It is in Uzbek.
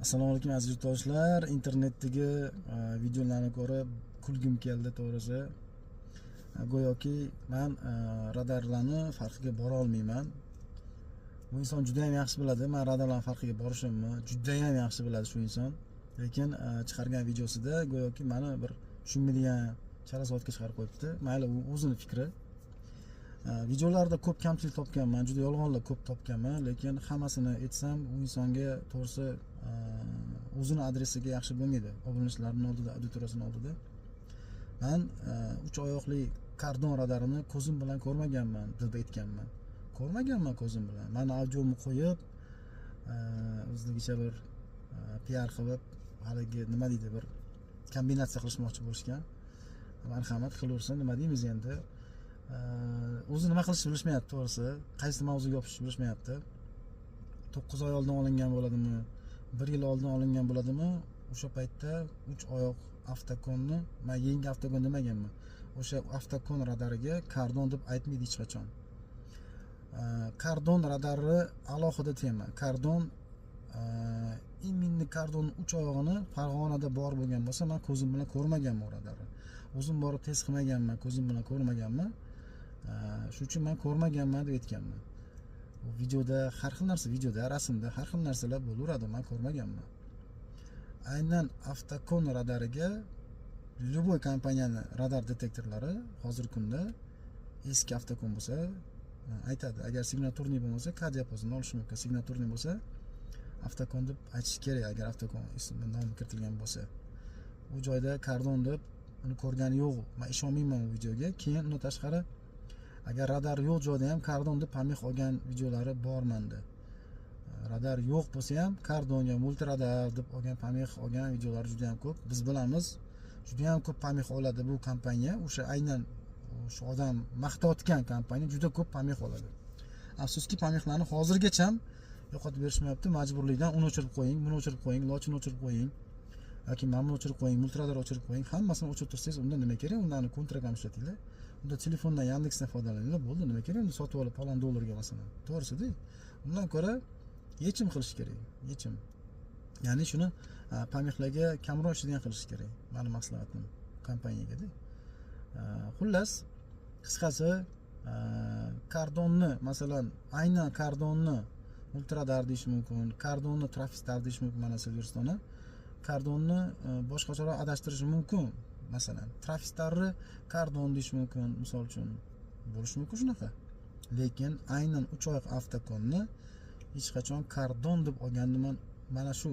Assalomu alaykum aziz yurtdoshlar. Internetdagi videolarni ko'rib kulgim keldi to'g'risi. Go'yoki men radarlarni farqiga bora olmayman. Bu inson juda ham yaxshi biladi, men radarlarning farqiga borishimni juda ham yaxshi biladi shu inson. Lekin chiqargan videosida go'yoki meni bir tushunmaydigan chala soatga chiqarib qo'yibdi. Mayli, u o'zining fikri. Videolarda ko'p kamchilik topganman, juda yolg'onlar ko'p topganman, lekin hammasini aytsam u insonga to'g'risi o'zini adresiga yaxshi bo'lmaydi. Obunachilarning oldida, auditoriyasining oldida. Men 3 oyoqli kardon radarini ko'zim bilan ko'rmaganman deb aytganman. Ko'rmaganman ko'zim bilan. Men audiomni qo'yib, o'zligicha bir PR qilib, haligi nima deydi, bir kombinatsiya qilishmoqchi bo'lishgan. Marhamat qilaversin, nima deymiz endi? O'zi nima qilishni bilishmayapti to'g'risi. Qaysi mavzuga yopishni bilishmayapti. 9 oy oldin olingan bo'ladimi? 1 yil oldin olingan bo'ladimi? O'sha paytda 3 oyoq avtokonni, men yangi avtokon demaganman. O'sha avtokon radariga kardon deb aytmaydi hech qachon. Kardon radari alohida tema. Kardon imminni kardon 3 oyog'ini Farg'onada bor bo'lgan bo'lsa, men ko'zim bilan ko'rmaganman radarni. O'zim borib test qilmaganman, ko'zim bilan ko'rmaganman. Shuning uchun men ko'rmaganman deb aytganman. Bu videoda har xil narsa, videoda, rasmda har xil narsalar bo'laveradi, men ko'rmaganman. Aynan avtokon radariga любой kompaniyaning radar detektorlari hozirgi kunda eski avtokon bo'lsa aytadi. Agar signaturniy bo'lmasa, kad diapazonni olish mumkin. Signaturniy bo'lsa, avtokon deb aytish kerak agar avtokon ismi nomi kiritilgan bo'lsa. U joyda kardon deb uni ko'rgani yo'q. Men ishonmayman bu videoga. Keyin undan tashqari agar radar yo'q joyda ham kardon deb pamix olgan videolari bor menda. Radar yo'q bo'lsa ham kardonga multi radar deb olgan pamix olgan videolar juda ham ko'p. Biz bilamiz, juda ham ko'p pamix oladi bu kompaniya. O'sha aynan shu odam maqtayotgan kompaniya juda ko'p pamix oladi. Afsuski pamixlarni hozirgacha yo'qotib berishmayapti. Majburlikdan uni o'chirib qo'ying, buni o'chirib qo'ying, lochini o'chirib qo'ying yoki mana buni o'chirib qo'ying, multi radar o'chirib qo'ying. Hammasini o'chirib tursangiz, unda nima kerak? Undan kontrakt ham ishlatinglar. Unda telefondan Yandexdan foydalaninglar, bo'ldi. Nima kerak? Unda sotib olib falon dollarga masalan. To'g'risi-da. Undan ko'ra yechim qilish kerak. Yechim. Ya'ni shuni pamixlarga kamroq ishlaydigan qilish kerak. Meni maslahatim kompaniyaga-da. Xullas, qisqasi kardonni, masalan, aynan kardonni ultradar deyish mumkin, kardonni trafistar deyish mumkin, mana Silverstone. Kardonni boshqacharoq adashtirish mumkin. Masalan, trafistarni kardon deyish mumkin, misol uchun bo'lish mumkin shunaqa. Lekin aynan 3 oyoq avtokonni hech qachon kardon deb olgandim. Mana shu